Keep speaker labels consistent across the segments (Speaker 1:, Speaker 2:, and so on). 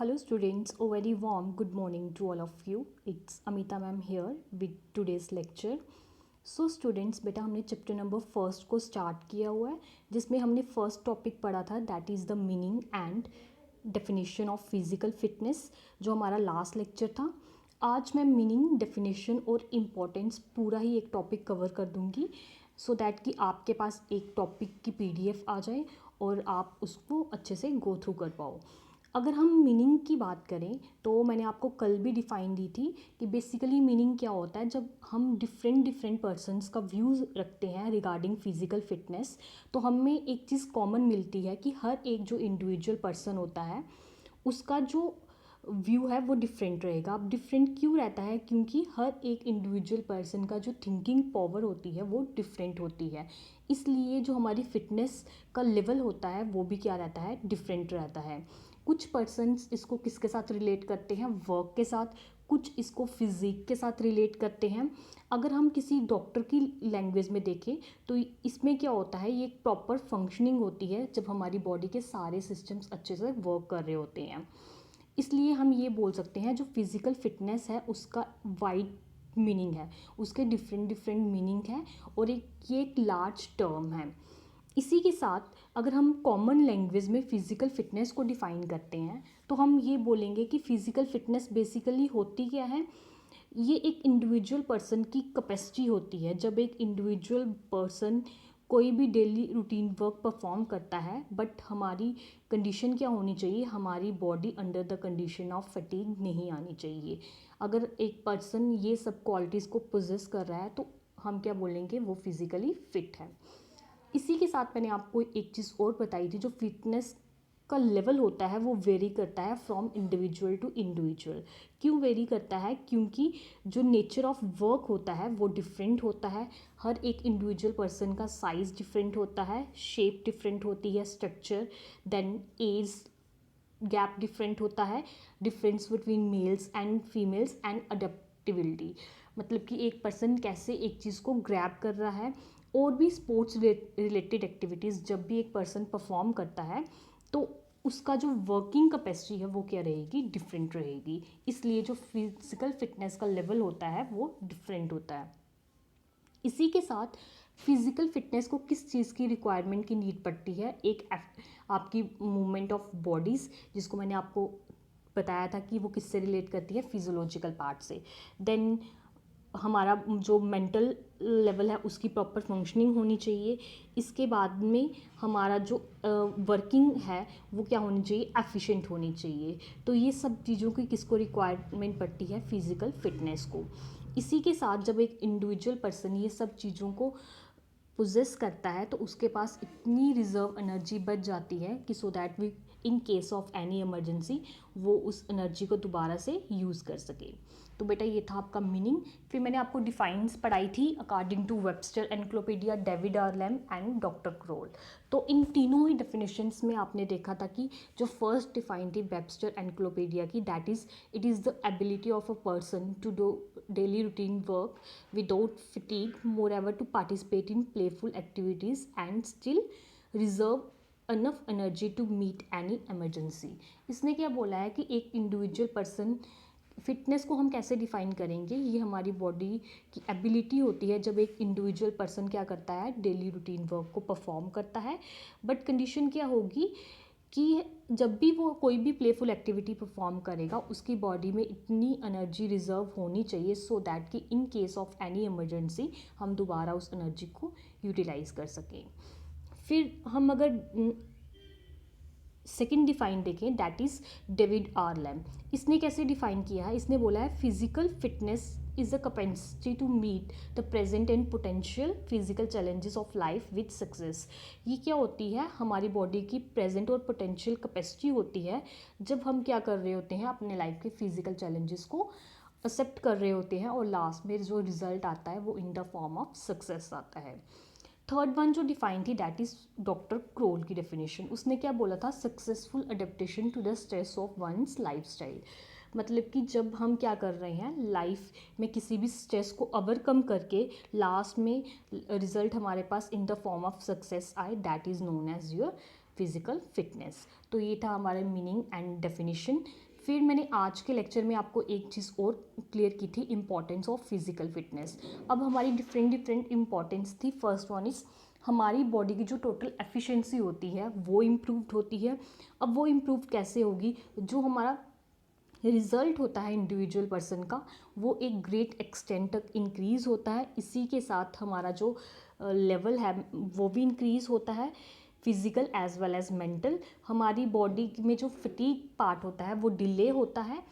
Speaker 1: Hello students, a very warm good morning to all of you. It's Amita ma'am here with today's lecture. So students, बेटा हमने chapter number first को start किया हुआ है जिसमें हमने फर्स्ट टॉपिक पढ़ा था that is the meaning and definition of physical fitness जो हमारा लास्ट लेक्चर था. आज मैं मीनिंग डेफिनेशन और इम्पोर्टेंस पूरा ही एक टॉपिक कवर कर दूंगी सो दैट कि आपके पास एक टॉपिक की पीडीएफ आ जाए और आप उसको अच्छे से गो थ्रू कर पाओ. अगर हम मीनिंग की बात करें तो मैंने आपको कल भी डिफ़ाइन दी थी कि बेसिकली मीनिंग क्या होता है. जब हम डिफरेंट पर्सन्स का व्यूज़ रखते हैं रिगार्डिंग फिज़िकल फिटनेस तो हमें एक चीज़ कॉमन मिलती है कि हर एक जो इंडिविजुअल पर्सन होता है उसका जो व्यू है वो डिफरेंट रहेगा. अब डिफरेंट क्यों रहता है? क्योंकि हर एक इंडिविजुअल पर्सन का जो थिंकिंग पावर होती है वो डिफरेंट होती है. इसलिए जो हमारी फिटनेस का लेवल होता है वो भी क्या रहता है, डिफरेंट रहता है. कुछ पर्सन्स इसको किसके साथ रिलेट करते हैं, वर्क के साथ. कुछ इसको फिज़िक के साथ रिलेट करते हैं. अगर हम किसी डॉक्टर की लैंग्वेज में देखें तो इसमें क्या होता है, ये एक प्रॉपर फंक्शनिंग होती है जब हमारी बॉडी के सारे सिस्टम्स अच्छे से वर्क कर रहे होते हैं. इसलिए हम ये बोल सकते हैं जो फिज़िकल फिटनेस है उसका वाइड मीनिंग है, उसके डिफरेंट मीनिंग है और ये एक लार्ज टर्म है. इसी के साथ अगर हम कॉमन लैंग्वेज में फ़िज़िकल फिटनेस को डिफ़ाइन करते हैं तो हम ये बोलेंगे कि फ़िज़िकल फिटनेस बेसिकली होती क्या है. ये एक इंडिविजुअल पर्सन की कैपेसिटी होती है. जब एक इंडिविजुअल पर्सन कोई भी डेली रूटीन वर्क परफॉर्म करता है बट हमारी कंडीशन क्या होनी चाहिए, हमारी body under the condition of fatigue नहीं आनी चाहिए. अगर एक पर्सन ये सब क्वालिटीज़ को पोजेस कर रहा है तो हम क्या बोलेंगे, वो फिज़िकली फिट है. इसी के साथ मैंने आपको एक चीज़ और बताई थी, जो फिटनेस का लेवल होता है वो वेरी करता है फ्रॉम इंडिविजुअल टू इंडिविजुअल. क्यों वेरी करता है? क्योंकि जो नेचर ऑफ वर्क होता है वो डिफरेंट होता है. हर एक इंडिविजुअल पर्सन का साइज़ डिफरेंट होता है, शेप डिफरेंट होती है, structure, then age gap different होता है, difference between males and females and adaptability. मतलब कि एक पर्सन कैसे एक चीज़ को ग्रैब कर रहा है. और भी स्पोर्ट्स रिलेटेड एक्टिविटीज़ जब भी एक पर्सन परफॉर्म करता है तो उसका जो वर्किंग कैपेसिटी है वो क्या रहेगी, डिफरेंट रहेगी. इसलिए जो फिजिकल फिटनेस का लेवल होता है वो डिफरेंट होता है. इसी के साथ फिज़िकल फिटनेस को किस चीज़ की रिक्वायरमेंट की नीड पड़ती है, एक आपकी मूवमेंट ऑफ बॉडीज़ जिसको मैंने आपको बताया था कि वो किससे रिलेट करती है, फिजियोलॉजिकल पार्ट से. देन हमारा जो मेंटल लेवल है उसकी प्रॉपर फंक्शनिंग होनी चाहिए. इसके बाद में हमारा जो वर्किंग है वो क्या होनी चाहिए, एफिशिएंट होनी चाहिए. तो ये सब चीज़ों की किसको रिक्वायरमेंट पड़ती है, फिज़िकल फिटनेस को. इसी के साथ जब एक इंडिविजुअल पर्सन ये सब चीज़ों को पोजेस करता है तो उसके पास इतनी रिजर्व एनर्जी बच जाती है कि so that we in case of any emergency वो उस एनर्जी को दोबारा से यूज़ कर सके. तो बेटा ये था आपका मीनिंग. फिर मैंने आपको डिफाइंस पढ़ाई थी according to Webster encyclopedia, David R Lamb and doctor Kroll. तो इन तीनों ही डेफिनेशंस में आपने देखा था कि जो फर्स्ट डिफाइन थी वेबस्टर एनक्लोपीडिया की, that is it is the ability of a person to do daily routine work without fatigue, moreover to participate in playful activities and still reserve enough energy to meet any emergency. इसने क्या बोला है कि एक individual person fitness को हम कैसे define करेंगे, ये हमारी बॉडी की एबिलिटी होती है जब एक इंडिविजुअल पर्सन क्या करता है, डेली रूटीन वर्क को परफॉर्म करता है. बट कंडीशन क्या होगी कि जब भी वो कोई भी प्लेफुल एक्टिविटी परफॉर्म करेगा उसकी बॉडी में इतनी एनर्जी रिजर्व होनी चाहिए सो दैट कि इन केस ऑफ एनी इमरजेंसी हम दोबारा उस एनर्जी को यूटिलाइज कर सकें. फिर हम अगर सेकेंड डिफाइन देखें that is David R Lamb. इसने कैसे डिफाइन किया है, इसने बोला है physical fitness is the capacity to meet the present and potential physical challenges of life with success. ये क्या होती है, हमारी बॉडी की प्रेजेंट और पोटेंशियल कैपेसिटी होती है जब हम क्या कर रहे होते हैं, अपने लाइफ के फिजिकल चैलेंजेस को एक्सेप्ट कर रहे होते हैं और लास्ट में जो रिजल्ट आता है वो in the form of success आता है. थर्ड वन जो डिफाइन थी दैट इज़ डॉक्टर क्रोल की डेफिनेशन. उसने क्या बोला था, successful adaptation to the stress of one's lifestyle. मतलब कि जब हम क्या कर रहे हैं लाइफ में किसी भी स्ट्रेस को ओवरकम करके लास्ट में रिजल्ट हमारे पास in the form of success आए, that is known as your physical fitness. तो ये था हमारा मीनिंग एंड डेफिनेशन फिर मैंने आज के लेक्चर में आपको एक चीज़ और क्लियर की थी, इम्पॉर्टेंस ऑफ फिजिकल फिटनेस। अब हमारी डिफरेंट इम्पॉर्टेंस थी। फर्स्ट वन इज़ हमारी बॉडी की जो टोटल एफिशिएंसी होती है वो इम्प्रूव्ड होती है। अब वो इम्प्रूव कैसे होगी? जो हमारा रिज़ल्ट होता है इंडिविजुअल पर्सन का वो एक ग्रेट एक्सटेंट तक इंक्रीज़ होता है। इसी के साथ हमारा जो लेवल है वो भी इंक्रीज़ होता है, physical as well as mental. हमारी बॉडी में जो फटीग पार्ट होता है वो डिले होता है।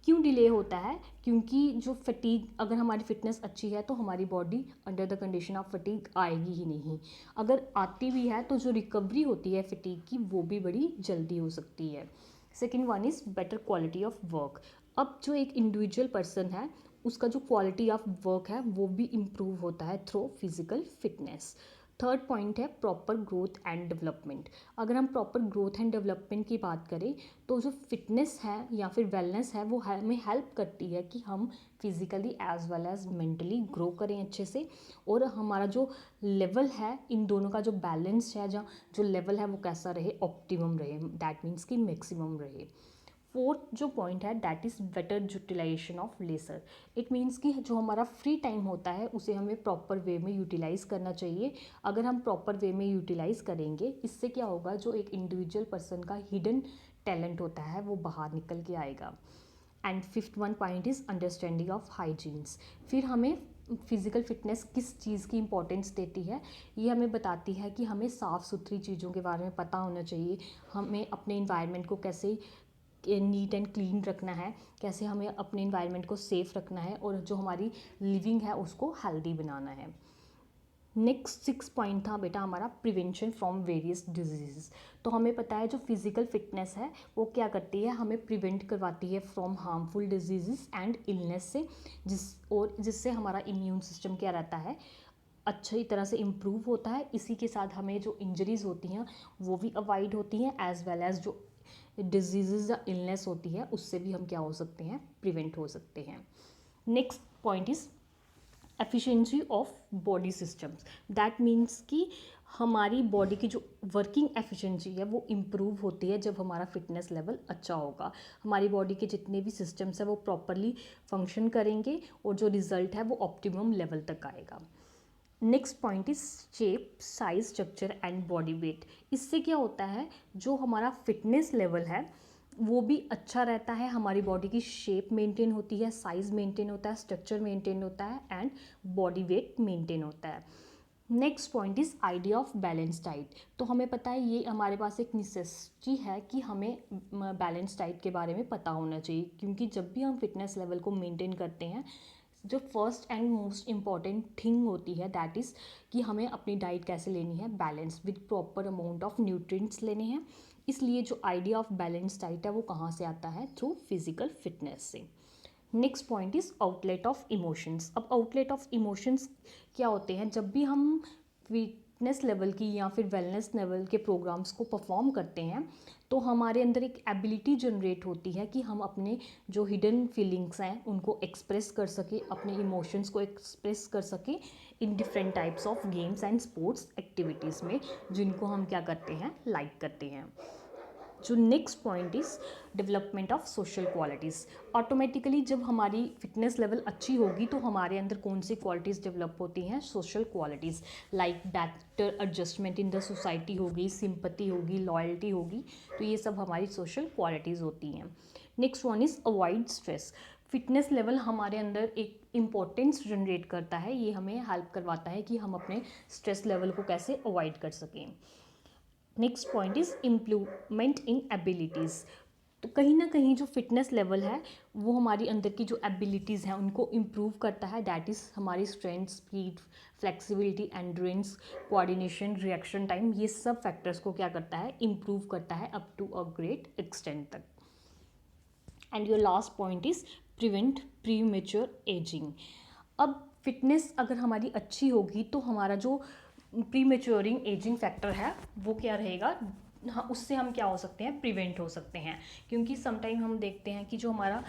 Speaker 1: क्यों डिले होता है? क्योंकि जो फटीग, अगर हमारी फिटनेस अच्छी है तो हमारी body under the condition of fatigue आएगी ही नहीं। अगर आती भी है तो जो रिकवरी होती है फटीग की वो भी बड़ी जल्दी हो सकती है। Second one is better quality of work. अब जो एक इंडिविजुअल पर्सन है उसका जो क्वालिटी ऑफ वर्क है वो भी इम्प्रूव होता है through physical fitness. Third point है प्रॉपर ग्रोथ एंड डेवलपमेंट। अगर हम प्रॉपर ग्रोथ एंड डेवलपमेंट की बात करें तो जो फिटनेस है या फिर वेलनेस है वो हमें हेल्प करती है कि हम physically as well as mentally grow करें अच्छे से, और हमारा जो लेवल है इन दोनों का जो बैलेंस है, जो लेवल है वो कैसा रहे, ऑप्टिमम रहे, दैट मीन्स कि मैक्सिमम रहे। फोर्थ जो पॉइंट है that is better utilization of leisure. It means कि जो हमारा फ्री टाइम होता है उसे हमें प्रॉपर वे में यूटिलाइज़ करना चाहिए। अगर हम प्रॉपर वे में यूटिलाइज़ करेंगे इससे क्या होगा, जो एक इंडिविजुअल पर्सन का हिडन टैलेंट होता है वो बाहर निकल के आएगा। And fifth one point is understanding of hygienes. फिर हमें फिज़िकल फिटनेस किस चीज़ की इंपॉर्टेंस देती है, ये हमें बताती है कि हमें साफ़ सुथरी चीज़ों के बारे में पता होना चाहिए। हमें अपने इन्वायरमेंट को कैसे नीट एंड क्लीन रखना है, कैसे हमें अपने इन्वायरमेंट को सेफ़ रखना है, और जो हमारी लिविंग है उसको हेल्दी बनाना है। नेक्स्ट 6 पॉइंट था बेटा हमारा प्रिवेंशन फ्रॉम वेरियस डिजीज़। तो हमें पता है जो फिज़िकल फिटनेस है वो क्या करती है, हमें प्रिवेंट करवाती है from harmful disease and illness से, जिससे हमारा इम्यून सिस्टम क्या रहता है, अच्छी तरह से इम्प्रूव होता है। इसी के साथ हमें जो इंजरीज़ होती हैं वो भी अवॉइड होती हैं, एज वेल एज जो डिजीज़ या इलनेस होती है उससे भी हम क्या हो सकते हैं, प्रिवेंट हो सकते हैं। Next point is efficiency of body systems. That means कि हमारी बॉडी की जो वर्किंग एफिशिएंसी है वो इम्प्रूव होती है जब हमारा फिटनेस लेवल अच्छा होगा। हमारी बॉडी के जितने भी सिस्टम्स हैं वो प्रॉपरली फंक्शन करेंगे और जो रिज़ल्ट है वो ऑप्टिमम लेवल तक आएगा। Next point is shape, size, structure and body weight. इससे क्या होता है, जो हमारा फिटनेस लेवल है वो भी अच्छा रहता है, हमारी बॉडी की शेप मेंटेन होती है, साइज़ मेंटेन होता है, स्ट्रक्चर मेंटेन होता है एंड बॉडी वेट मेंटेन होता है। Next point is idea of balance diet. तो हमें पता है ये हमारे पास एक नेसेसिटी है कि हमें बैलेंस डाइट के बारे में पता होना चाहिए, क्योंकि जब भी हम फिटनेस लेवल को मेंटेन करते हैं जो first and most important thing होती है दैट इज़ कि हमें अपनी डाइट कैसे लेनी है, balance with proper amount of nutrients लेने हैं। इसलिए जो आइडिया ऑफ बैलेंस डाइट है वो कहाँ से आता है, थ्रू फिजिकल फिटनेस से। Next point is outlet of emotions. अब आउटलेट ऑफ इमोशंस क्या होते हैं, जब भी हम फिटनेस लेवल की या फिर वेलनेस लेवल के प्रोग्राम्स को परफॉर्म करते हैं तो हमारे अंदर एक एबिलिटी जनरेट होती है कि हम अपने जो हिडन फीलिंग्स हैं उनको एक्सप्रेस कर सके, अपने इमोशंस को एक्सप्रेस कर सके in different types of games and sports activities में, जिनको हम क्या करते हैं, लाइक करते हैं। जो next point is development of social qualities. Automatically जब हमारी फिटनेस लेवल अच्छी होगी तो हमारे अंदर कौन सी क्वालिटीज़ डेवलप होती हैं, social qualities, like better adjustment in the society होगी, सिंपैथी होगी, लॉयल्टी होगी, तो ये सब हमारी सोशल क्वालिटीज़ होती हैं। Next one is avoid stress. Fitness level हमारे अंदर एक इम्पोर्टेंस जनरेट करता है, ये हमें हेल्प करवाता है कि हम अपने स्ट्रेस लेवल को कैसे अवॉइड कर सकें। Next point is improvement in abilities. तो कहीं ना कहीं जो फिटनेस लेवल है वो हमारी अंदर की जो एबिलिटीज़ हैं उनको इम्प्रूव करता है, दैट इज़ हमारी strength, speed, flexibility, endurance, coordination, reaction time, ये सब फैक्टर्स को क्या करता है, इम्प्रूव करता है up to a great extent तक। And your last point is prevent premature ageing. अब फिटनेस अगर हमारी अच्छी होगी तो हमारा जो प्रीमेच्योरिंग एजिंग फैक्टर है वो क्या रहेगा, हाँ उससे हम क्या हो सकते हैं, प्रिवेंट हो सकते हैं। क्योंकि समटाइम हम देखते हैं कि जो हमारा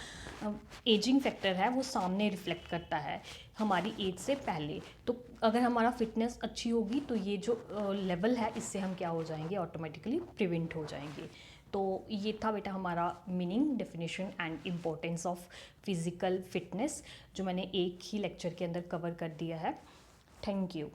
Speaker 1: एजिंग फैक्टर है वो सामने रिफ्लेक्ट करता है हमारी एज से पहले। तो अगर हमारा फिटनेस अच्छी होगी तो ये जो लेवल है इससे हम क्या हो जाएंगे, ऑटोमेटिकली प्रिवेंट हो जाएंगे। तो ये था बेटा हमारा meaning, definition and importance of physical fitness, जो मैंने एक ही लेक्चर के अंदर कवर कर दिया है। Thank you.